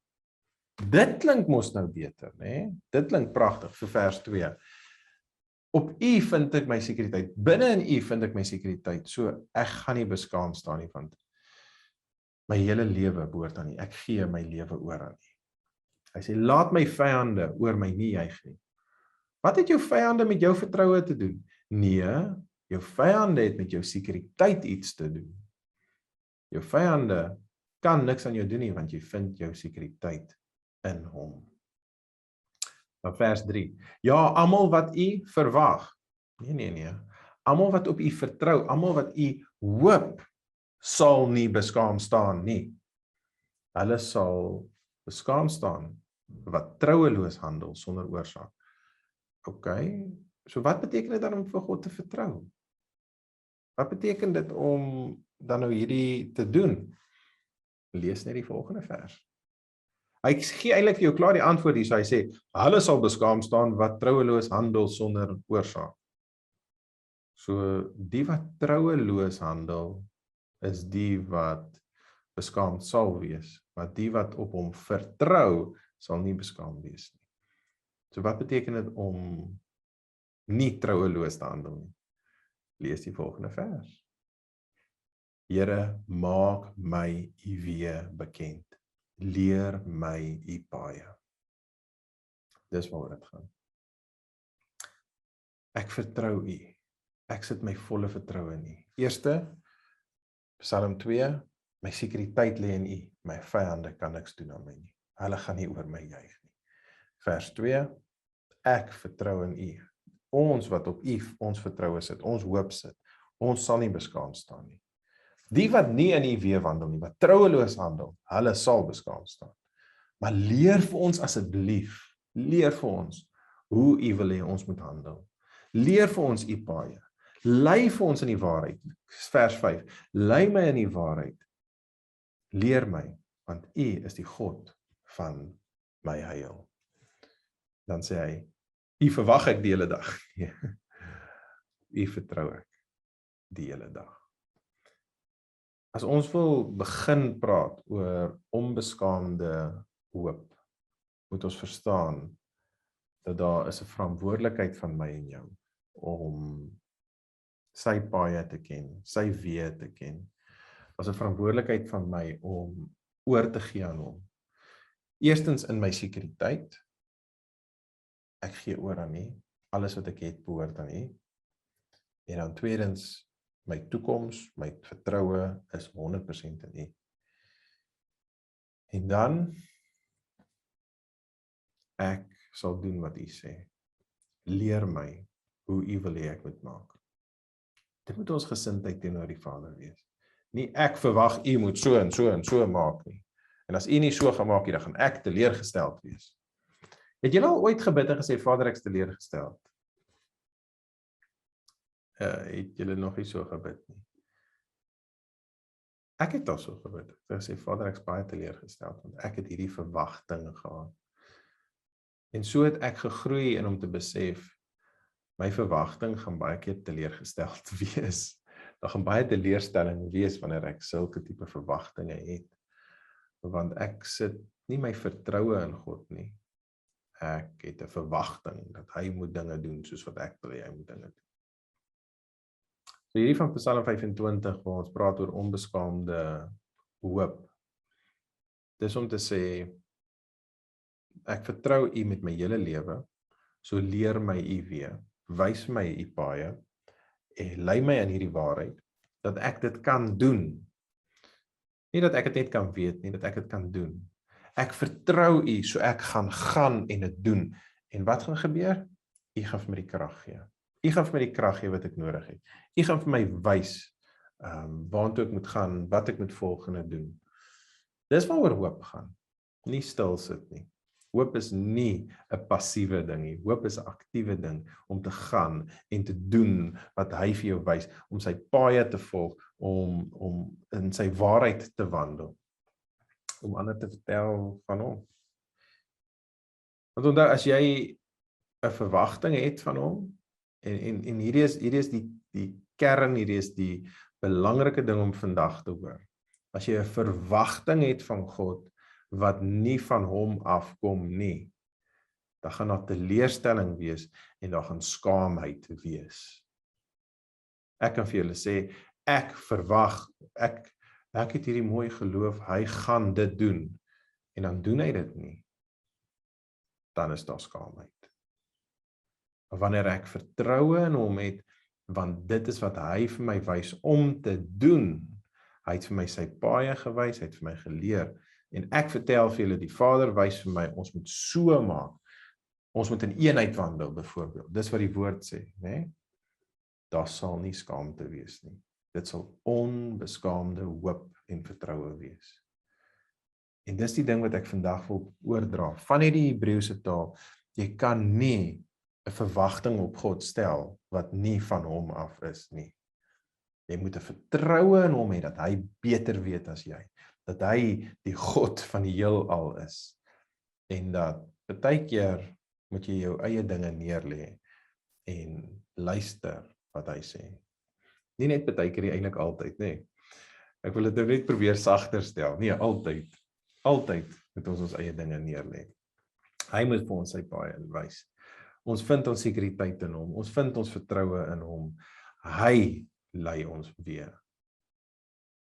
Dit klink mos nou beter, né? Dit klink pragtig vir vers 2. Op U vind ek my sekuriteit. Binne in U vind ek my sekuriteit. So ek gaan nie beskaam staan nie, want my hele lewe behoort aan U. Ek gee my lewe oor aan U. Hy sê, laat my vyande oor my nie juig nie. Wat het jou vyande met jou vertroue te doen? Nee, jou vyande het met jou sekuriteit iets te doen. Jou vyande kan niks aan jou doen nie, want jy vind jou sekuriteit in hom. Dan vers 3. Ja, almal wat U verwag. Nee. Almal wat op U vertrou, almal wat U hoop, sal nie beskaam staan nie. Hulle sal beskaam staan wat troueloos handel sonder oorsaak. OK, so wat beteken dit dan om vir God te vertrou? Wat beteken dit om dan nou hierdie te doen? Lees net die volgende vers. Hy gee eintlik vir jou klaar die antwoord hier, so hy sê, hulle sal beskaam staan wat troueloos handel sonder oorsaak. So die wat troueloos handel, is die wat beskaamd sal wees, maar die wat op hom vertrou, sal nie beskaamd wees nie. So wat beteken dit om nie troueloos te handel nie? Lees die volgende vers. Here, maak my U weë bekend. Leer my U paaie. Dis waaroor dit gaan. Ek vertrou U. Ek sit my volle vertroue in U. Eerste, Psalm 2, my sekuriteit lê in U. My vyande kan niks doen aan my nie. Hulle gaan nie oor my juig nie. Vers 2, ek vertrou in U. Ons wat op U ons vertroue sit, ons hoop sit, ons sal nie beskaam staan nie. Die wat nie in U weë wandel nie, wat troueloos handel, hulle sal beskaam staan. Maar leer vir ons asseblief, leer vir ons hoe U wil hê ons moet handel. Leer vir ons U paaie. Lei vir ons in die waarheid. Vers 5. Lei my in die waarheid. Leer my, want U is die God van my heil. Dan sê hy, U verwag ek die hele dag. U vertrou ek die hele dag. As ons wil begin praat oor onbeskaamde hoop, moet ons verstaan dat daar is 'n verantwoordelikheid van my en jou om sy paaie te ken, sy weë te ken. Daar's 'n verantwoordelikheid van my om oor te gee aan hom. Eerstens in my sekuriteit. Ek gee oor aan U. Alles wat ek het behoort aan U. En dan tweedens, my toekoms, my vertroue is 100% in U. En dan, ek sal doen wat U sê. Leer my hoe U wil hê ek moet maak. Dit moet ons gesindheid teenoor die Vader wees. Nie ek verwag U moet so en so en so maak nie. En as U nie so gemaak het, dan gaan ek teleurgesteld wees. Het julle al ooit gebid en gesê, Vader, ek is teleurgesteld? Het julle nog nie so gebid nie? Ek het al so gebid. Ek het gesê, Vader, ek is baie teleurgesteld, want ek het hierdie verwagting gehad. En so het ek gegroei in om te besef, my verwagting gaan baie keer teleurgesteld wees. Daar gaan baie teleurstelling wees wanneer ek sulke tipe verwagtinge het. Want ek sit nie my vertroue in God nie. Ek het 'n verwagting dat hy moet dinge doen soos wat ek wil hê hy moet dinge doen. So hierdie van Psalm 25 waar ons praat oor onbeskaamde hoop. Dis om te sê, ek vertrou U met my hele lewe, so leer my U weë, wys my U paaie, en lei my in hierdie waarheid, dat ek dit kan doen. Nie dat ek dit net kan weet nie, dat ek dit kan doen. Ek vertrou U, so ek gaan en dit doen. En wat gaan gebeur? U gaan vir my die krag gee. U gaan vir my die krag gee wat ek nodig het. U gaan vir my wys waartoe ek moet gaan, wat ek moet volg en doen. Dis waaroor hoop gaan. Nie stil sit nie. Hoop is nie 'n passiewe ding nie. Hoop is 'n aktiewe ding om te gaan en te doen wat hy vir jou wys, om sy paaie te volg, om in sy waarheid te wandel, om ander te vertel van hom. Want onthou, as jy 'n verwagting het van hom, en hierdie is die kern, hierdie is die belangrike ding om vandag te hoor. As jy 'n verwagting het van God wat nie van hom afkom nie, dan gaan daar teleurstelling wees en daar gaan skaamheid wees. Ek kan vir julle sê, ek verwag, ek het hierdie mooi geloof, hy gaan dit doen, en dan doen hy dit nie, dan is daar skaamheid. Maar wanneer ek vertroue in hom het, want dit is wat hy vir my wys om te doen, hy het vir my sy paaie gewys, hy het vir my geleer, en ek vertel vir julle, die Vader wys vir my, ons moet so maak, ons moet in eenheid wandel, byvoorbeeld, dis wat die woord sê, né? Daar sal nie skaamte wees nie, dit sal onbeskaamde hoop en vertroue wees. En dis die ding wat ek vandag wil oordra, van hierdie Hebreëse taal, jy kan nie 'n verwagting op God stel, wat nie van hom af is nie. Jy moet 'n vertroue in hom hê, dat hy beter weet as jy, dat hy die God van die heelal is, en dat partykeer moet jy jou eie dinge neerlê, en luister wat hy sê. Nie net partykeer nie, eintlik altyd, nê. Ek wil dit nou net probeer sagter stel, nee, altyd moet ons eie dinge neerlê. Hy moet vir ons sy paaie wys. Ons vind ons sekuriteit in hom, ons vind ons vertroue in hom, hy lei ons weer.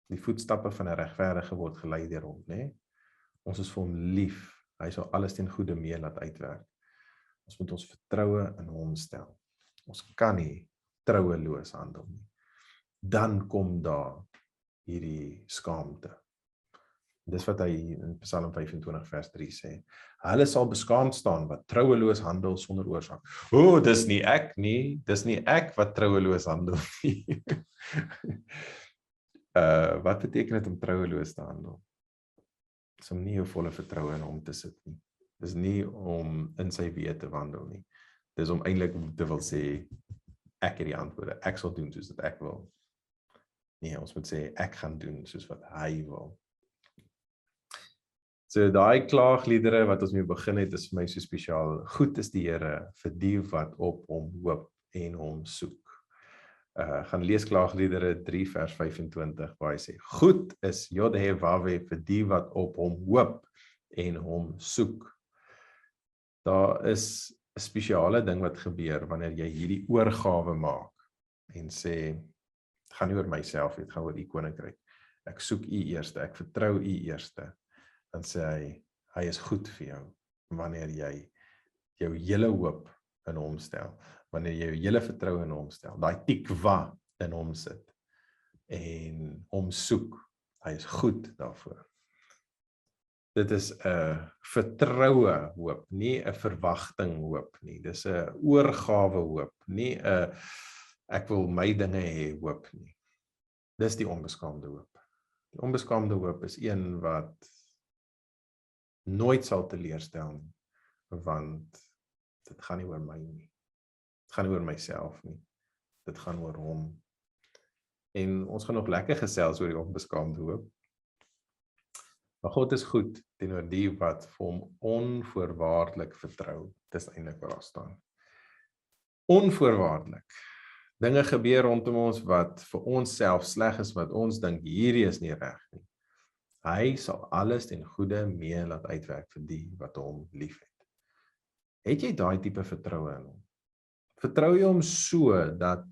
Die voetstappe van 'n regverdige word gelei deur hom, né? Ons is vir hom lief, hy sal alles ten goeie mee laat uitwerk. Ons moet ons vertroue in hom stel. Ons kan nie troueloos handel nie. Dan kom daar hierdie skaamte. Dis wat hy in Psalm 25 vers 3 sê. Hulle sal beskaamd staan wat troueloos handel sonder oorsaak. Dis nie ek nie, dis nie ek wat troueloos handel nie. Wat beteken dit om troueloos te handel? Dis om nie jou volle vertroue in hom te sit nie. Dis nie om in sy weë te wandel nie. Dis om eintlik te wil sê, ek het die antwoorde, ek sal doen soos wat ek wil. Nee, ons moet sê, ek gaan doen soos wat hy wil. So daai klaagliedere wat ons mee begin het, is vir my so spesiaal. Goed is die Here vir die wat op hom hoop en hom soek. Gaan lees klaagliedere 3 vers 25 waar hy sê, goed is Jod-Heh-Wah-Weh vir die wat op hom hoop en hom soek. Daar is 'n spesiale ding wat gebeur wanneer jy hierdie oorgawe maak en sê, het gaan nie oor myself, het gaan oor u koninkryk. Ek soek u eerste, ek vertrou u eerste. Dan sê hy is goed vir jou, wanneer jy jou hele hoop in hom stel, wanneer jy jou hele vertroue in hom stel, daai tikwa in hom sit, en hom soek, hy is goed daarvoor. Dit is 'n vertroue hoop, nie 'n verwagting hoop nie, dis 'n oorgawe hoop, nie 'n ek wil my dinge hê hoop nie. Dis die onbeskaamde hoop. Die onbeskaamde hoop is een wat nooit sal teleurstel nie, want dit gaan nie oor my nie. Dit gaan nie oor myself nie. Dit gaan oor hom. En ons gaan nog lekker gesels oor die onbeskaamde hoop. Maar God is goed teenoor die wat vir hom onvoorwaardelik vertrou. Dis eintlik wat daar staan. Onvoorwaardelik. Dinge gebeur rondom ons wat vir ons self sleg is, wat ons dink hierdie is nie reg nie. Hy sal alles ten goeie mee laat uitwerk vir die wat hom liefhet. Het jy daai tipe vertroue in hom? Vertrou jy hom so dat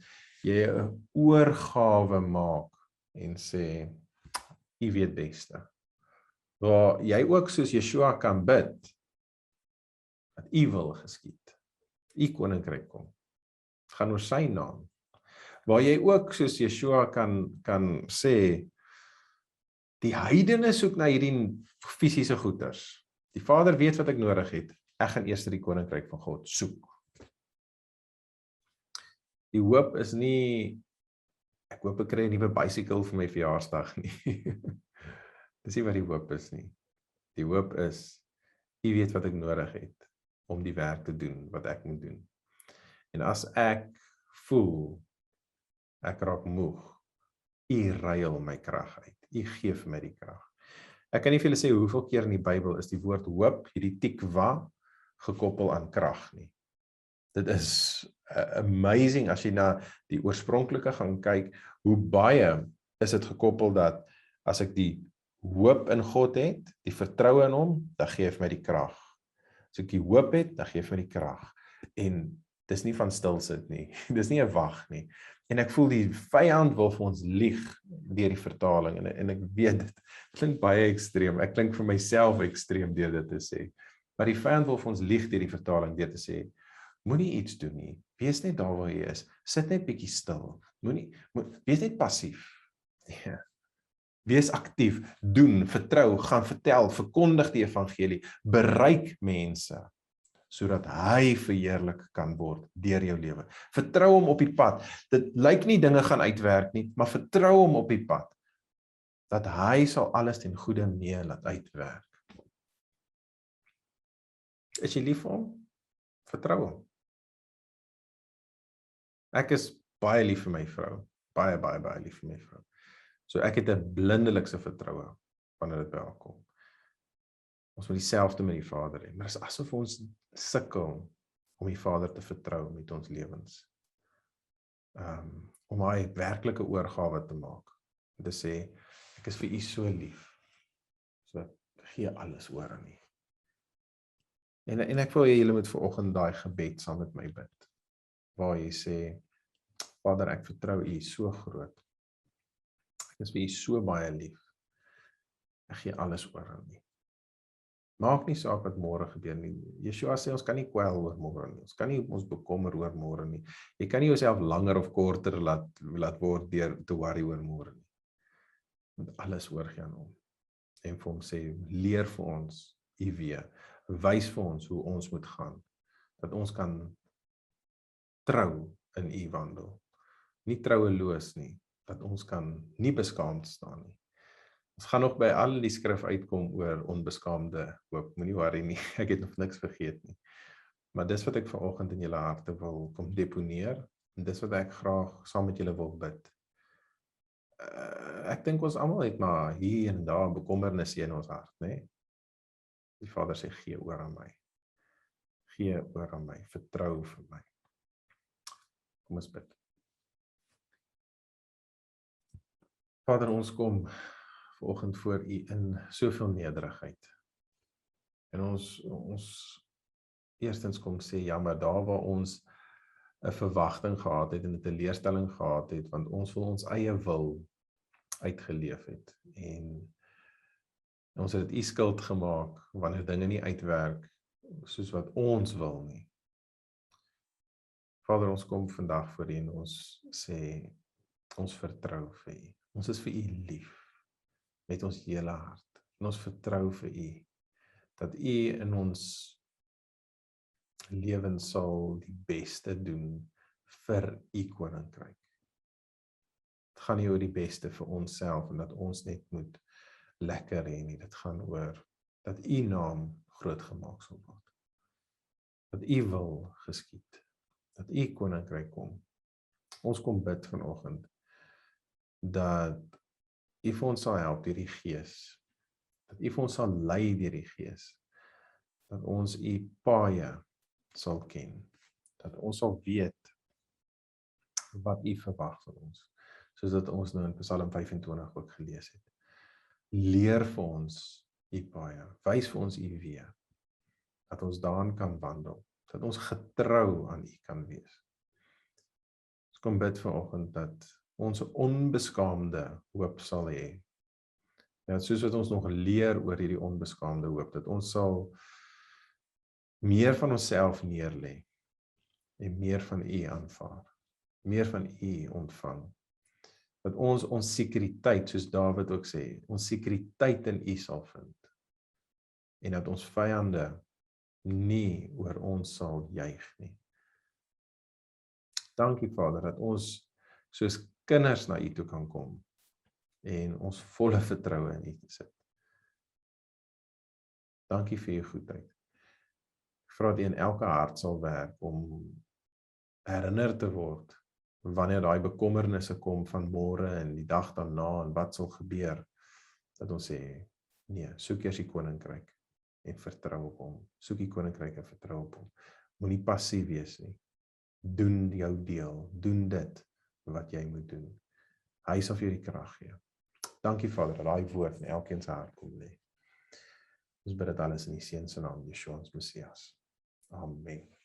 jy 'n oorgawe maak en sê, u weet beste. Waar jy ook soos Yeshua kan bid, dat u wil geskied, u koninkryk kom. Het gaan oor sy naam. Waar jy ook soos Yeshua kan sê, die heidene soek na hierdie fisiese goeders. Die Vader weet wat ek nodig het. Ek gaan eers die koninkryk van God soek. Die hoop is nie, ek hoop ek kry 'n nuwe bicycle vir my verjaarsdag nie. Dis nie wat die hoop is nie. Die hoop is, U weet wat ek nodig het om die werk te doen wat ek moet doen. En as ek voel, ek raak moeg, U ruil my krag uit. U gee vir my die krag. Ek kan nie vir julle sê hoeveel keer in die Bybel is die woord hoop, hierdie tikwa, gekoppel aan krag nie. Dit is amazing as jy na die oorspronklike gaan kyk, hoe baie is dit gekoppel dat as ek die hoop in God het, die vertroue in hom, dan gee hy vir my die krag. As ek die hoop het, dan gee hy vir my die krag. En dis nie van stil sit nie. Dis nie 'n wag nie. En ek voel die vyand wil vir ons lieg deur die vertaling en ek weet dit klink baie ekstreem. Ek klink vir myself ekstreem deur dit te sê. Maar die vyand wil vir ons lieg deur die vertaling deur te sê, moenie iets doen nie. Wees net daar waar jy is. Sit net bietjie stil. Wees net passief. Ja. Wees aktief, doen, vertrou, gaan vertel, verkondig die evangelie, bereik mense sodat hy verheerlik kan word deur jou lewe. Vertrou hom op die pad. Dit lyk nie dinge gaan uitwerk nie, maar vertrou hom op die pad dat hy sal alles ten goeie mee laat uitwerk. Is jy lief vir hom? Vertrou hom. Ek is baie lief vir my vrou. Baie lief vir my vrou. So ek het 'n blindelikse vertroue wanneer dit by haar kom. Ons moet dieselfde met die Vader hê, maar dit is asof ons sukkel om die Vader te vertrou met ons lewens. Om hy werklike oorgawe te maak. En te sê, ek is vir u so lief. So ek gee alles oor aan u. En ek wil hê julle moet vanoggend daai gebed saam met my bid. Waar jy sê, Vader, ek vertrou u so groot. Ek is vir u so baie lief. Ek gee alles oor aan u. Maak nie saak wat môre gebeur nie. Yeshua sê ons kan nie kwel oor môre nie. Ons kan nie ons bekommer oor môre nie. Jy kan nie jouself langer of korter laat word deur te worry oor môre nie. Moet alles oorgee aan hom. En vir hom sê, leer vir ons u weë. Wys vir ons hoe ons moet gaan. Dat ons kan trou in u wandel. Nie troueloos nie. Dat ons kan nie beskaamd staan nie. Ons gaan nog by al die skrif uitkom oor onbeskaamde hoop. Moenie worry nie, ek het nog niks vergeet nie. Maar dis wat ek vanoggend in julle harte wil kom deponeer, en dis wat ek graag saam met julle wil bid. Ek dink ons almal het maar hier en daar bekommernisse in ons hart, né? Die Vader sê, gee oor aan my. Gee oor aan my, vertrou vir my. Kom ons bid. Vader, ons kom vanoggend voor u in soveel nederigheid. En ons eerstens kom sê, ja, maar daar waar ons 'n verwagting gehad het en 'n teleurstelling gehad het, want ons wil ons eie wil uitgeleef het. En ons het dit u skuld gemaak wanneer dinge nie uitwerk soos wat ons wil nie. Vader, ons kom vandag voor u en ons sê, ons vertrou vir u. Ons is vir u lief. Met ons hele hart. En ons vertrou vir u, dat u in ons lewens sal die beste doen vir u koninkryk. Dit gaan nie oor die beste vir onsself en dat ons net moet lekker hê nie. Dit gaan oor dat u naam groot gemaak sal word. Dat u wil geskied. Dat u koninkryk kom. Ons kom bid vanoggend dat u vir ons sal help deur die Gees. Dat u vir ons sal lei deur die Gees. Dat ons u paaie sal ken. Dat ons sal weet wat u verwag van ons. Soos dat ons nou in Psalm 25 ook gelees het. Leer vir ons u paaie. Wys vir ons u weë. Dat ons daarin kan wandel. Dat ons getrou aan u kan wees. Ons kom bid vanoggend dat ons onbeskaamde hoop sal hê. Ja, soos wat ons nog leer oor hierdie onbeskaamde hoop, dat ons sal meer van onsself neerlê en meer van u aanvaar. Meer van u ontvang. Dat ons sekuriteit, soos Dawid ook sê, ons sekuriteit in u sal vind. En dat ons vyande nie oor ons sal juig nie. Dankie Vader, dat ons soos kinders na u toe kan kom en ons volle vertroue in u sit. Dankie vir jou goedheid. Ek vra dat U in elke hart sal werk om herinner te word wanneer daai bekommernisse kom van môre en die dag daarna en wat sal gebeur, dat ons sê, nee, soek eers die koninkryk en vertrou op hom. Soek die koninkryk en vertrou op hom. Moenie passief wees nie. Doen jou deel, doen dit wat jy moet doen. Hy sal vir jou die krag gee. Dankie Vader, dat daai woord in elkeen se hart kom lê. Ons bid dit alles in die Seun se naam, Yeshua ons Messias. Amen.